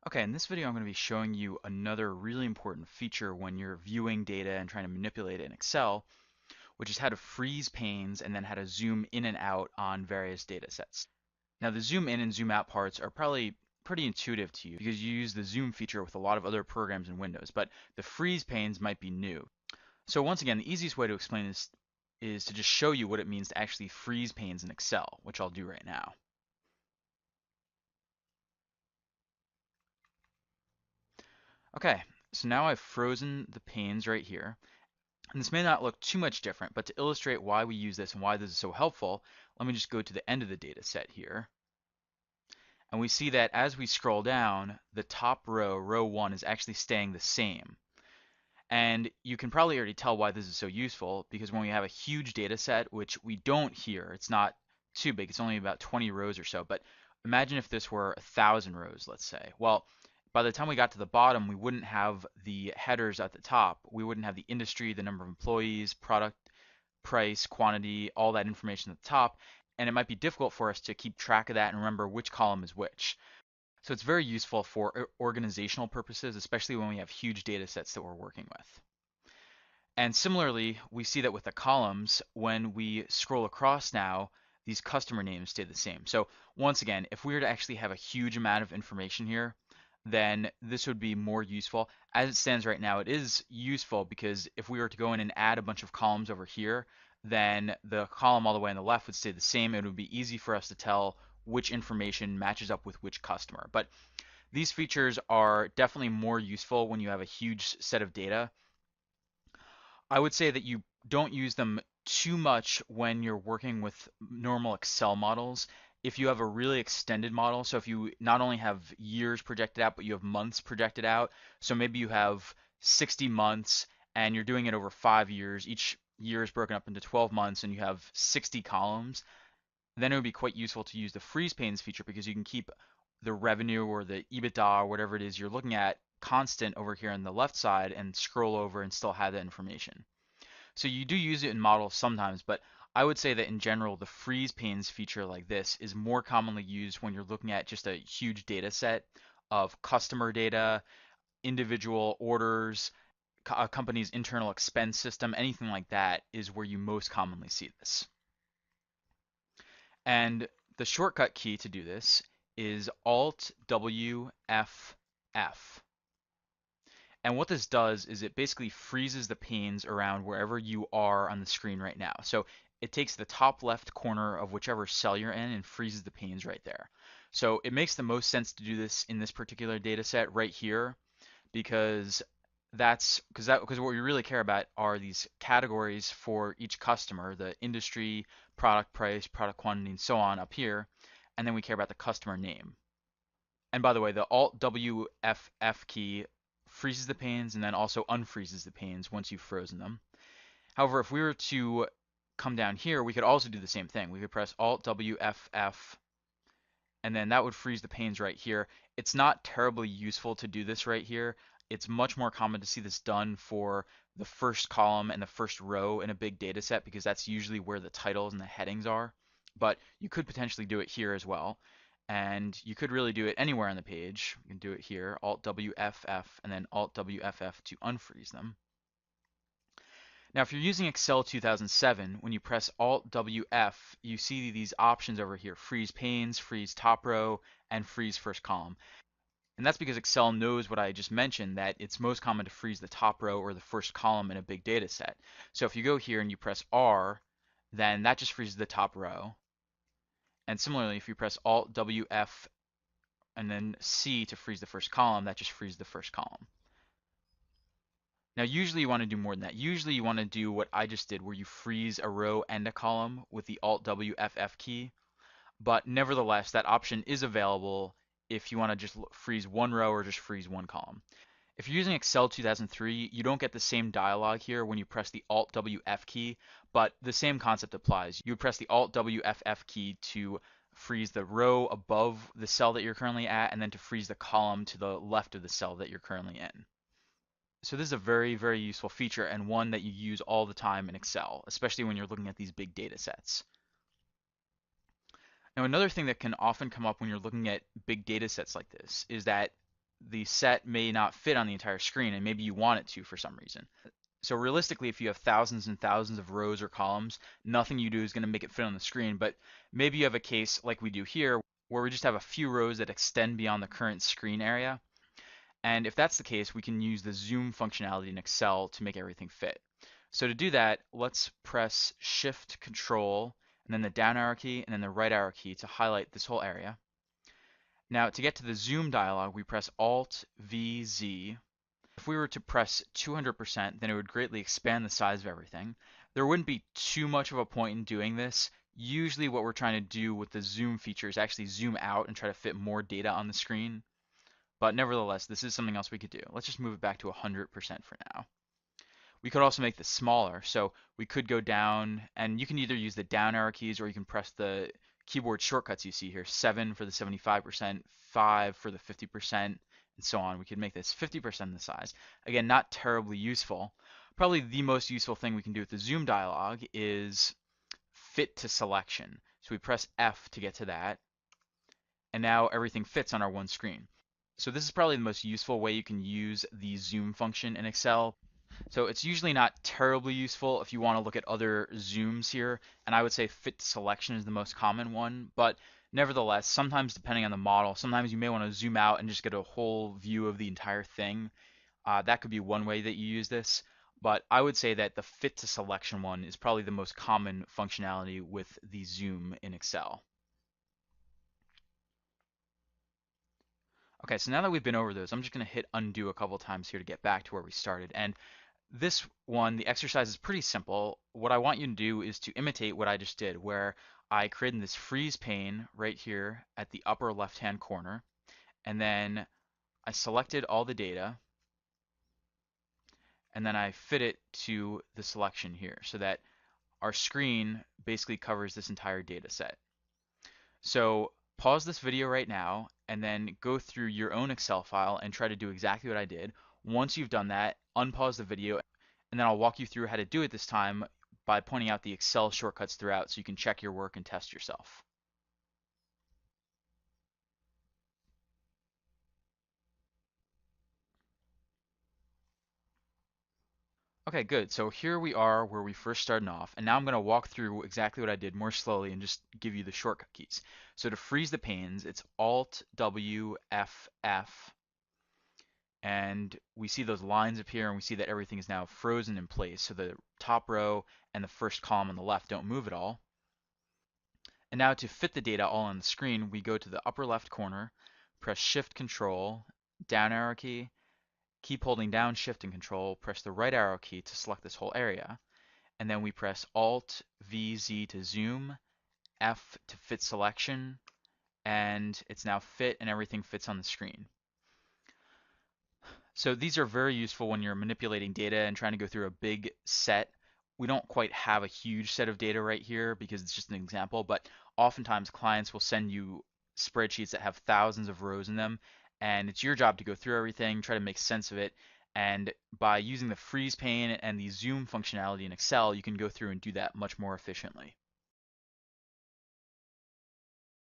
Okay, in this video I'm going to be showing you another really important feature when you're viewing data and trying to manipulate it in Excel, which is how to freeze panes and then how to zoom in and out on various data sets. Now the zoom in and zoom out parts are probably pretty intuitive to you because you use the zoom feature with a lot of other programs in Windows, but the freeze panes might be new. So once again, the easiest way to explain this is to just show you what it means to actually freeze panes in Excel, which I'll do right now. Okay, so now I've frozen the panes right here. And this may not look too much different, but to illustrate why we use this and why this is so helpful, let me just go to the end of the data set here. And we see that as we scroll down, the top row, row 1, is actually staying the same. And you can probably already tell why this is so useful, because when we have a huge data set, which we don't here, it's not too big, it's only about 20 rows or so, but imagine if this were 1,000 rows, let's say. Well, by the time we got to the bottom, we wouldn't have the headers at the top. We wouldn't have the industry, the number of employees, product, price, quantity, all that information at the top, and it might be difficult for us to keep track of that and remember which column is which. So it's very useful for organizational purposes, especially when we have huge data sets that we're working with. And similarly, we see that with the columns, when we scroll across now, these customer names stay the same. So once again, if we were to actually have a huge amount of information here, then this would be more useful. As it stands right now, it is useful because if we were to go in and add a bunch of columns over here, then the column all the way on the left would stay the same. It would be easy for us to tell which information matches up with which customer. But these features are definitely more useful when you have a huge set of data. I would say that you don't use them too much when you're working with normal Excel models. If you have a really extended model, so if you not only have years projected out, but you have months projected out, so maybe you have 60 months and you're doing it over 5 years, each year is broken up into 12 months and you have 60 columns, then it would be quite useful to use the freeze panes feature because you can keep the revenue or the EBITDA or whatever it is you're looking at constant over here on the left side and scroll over and still have that information. So you do use it in models sometimes, but I would say that in general, the freeze panes feature like this is more commonly used when you're looking at just a huge data set of customer data, individual orders, a company's internal expense system, anything like that is where you most commonly see this. And the shortcut key to do this is Alt W F F. And what this does is it basically freezes the panes around wherever you are on the screen right now. So it takes the top left corner of whichever cell you're in and freezes the panes right there. So it makes the most sense to do this in this particular data set right here because because what we really care about are these categories for each customer, the industry, product price, product quantity, and so on up here, and then we care about the customer name. And by the way, the Alt WFF key freezes the panes and then also unfreezes the panes once you've frozen them. However, if we were to come down here, we could also do the same thing. We could press Alt WFF and then that would freeze the panes right here. It's not terribly useful to do this right here. It's much more common to see this done for the first column and the first row in a big data set because that's usually where the titles and the headings are. But you could potentially do it here as well. And you could really do it anywhere on the page. You can do it here, Alt WFF and then Alt WFF to unfreeze them. Now, if you're using Excel 2007, when you press Alt WF, you see these options over here, freeze panes, freeze top row, and freeze first column. And that's because Excel knows what I just mentioned, that it's most common to freeze the top row or the first column in a big data set. So if you go here and you press R, then that just freezes the top row. And similarly, if you press Alt WF and then C to freeze the first column, that just freezes the first column. Now, usually you want to do more than that. Usually you want to do what I just did, where you freeze a row and a column with the Alt WFF key. But nevertheless, that option is available if you want to just freeze one row or just freeze one column. If you're using Excel 2003, you don't get the same dialog here when you press the Alt WF key, but the same concept applies. You would press the Alt WFF key to freeze the row above the cell that you're currently at, and then to freeze the column to the left of the cell that you're currently in. So this is a very, very useful feature and one that you use all the time in Excel, especially when you're looking at these big data sets. Now, another thing that can often come up when you're looking at big data sets like this is that the set may not fit on the entire screen, and maybe you want it to for some reason. So realistically, if you have thousands and thousands of rows or columns, nothing you do is going to make it fit on the screen. But maybe you have a case like we do here, where we just have a few rows that extend beyond the current screen area. And if that's the case, we can use the zoom functionality in Excel to make everything fit. So to do that, let's press Shift Control and then the down arrow key and then the right arrow key to highlight this whole area. Now to get to the zoom dialog, we press Alt V Z. If we were to press 200%, then it would greatly expand the size of everything. There wouldn't be too much of a point in doing this. Usually what we're trying to do with the zoom feature is actually zoom out and try to fit more data on the screen. But nevertheless, this is something else we could do. Let's just move it back to 100% for now. We could also make this smaller. So we could go down, and you can either use the down arrow keys or you can press the keyboard shortcuts you see here. 7 for the 75%, 5 for the 50%, and so on. We could make this 50% the size. Again, not terribly useful. Probably the most useful thing we can do with the zoom dialog is fit to selection. So we press F to get to that, and now everything fits on our one screen. So this is probably the most useful way you can use the zoom function in Excel. So it's usually not terribly useful if you want to look at other zooms here, and I would say fit to selection is the most common one, but nevertheless, sometimes depending on the model, sometimes you may want to zoom out and just get a whole view of the entire thing. That could be one way that you use this, but I would say that the fit to selection one is probably the most common functionality with the zoom in Excel. Okay, so now that we've been over those, I'm just going to hit undo a couple times here to get back to where we started. And this one, the exercise is pretty simple. What I want you to do is to imitate what I just did, where I created this freeze pane right here at the upper left-hand corner, and then I selected all the data, and then I fit it to the selection here so that our screen basically covers this entire data set. So pause this video right now and then go through your own Excel file and try to do exactly what I did. Once you've done that, unpause the video, and then I'll walk you through how to do it this time by pointing out the Excel shortcuts throughout so you can check your work and test yourself. Okay, good. So here we are where we first started off, and now I'm going to walk through exactly what I did more slowly and just give you the shortcut keys. So to freeze the panes, it's Alt W F F, and we see those lines appear and we see that everything is now frozen in place. So the top row and the first column on the left don't move at all. And now to fit the data all on the screen, we go to the upper left corner, press Shift Control, down arrow key, keep holding down Shift and Control, press the right arrow key to select this whole area, and then we press Alt V Z to zoom, F to fit selection, and it's now fit and everything fits on the screen. So these are very useful when you're manipulating data and trying to go through a big set. We don't quite have a huge set of data right here because it's just an example, but oftentimes clients will send you spreadsheets that have thousands of rows in them, and it's your job to go through everything, try to make sense of it, and by using the freeze pane and the zoom functionality in Excel, you can go through and do that much more efficiently.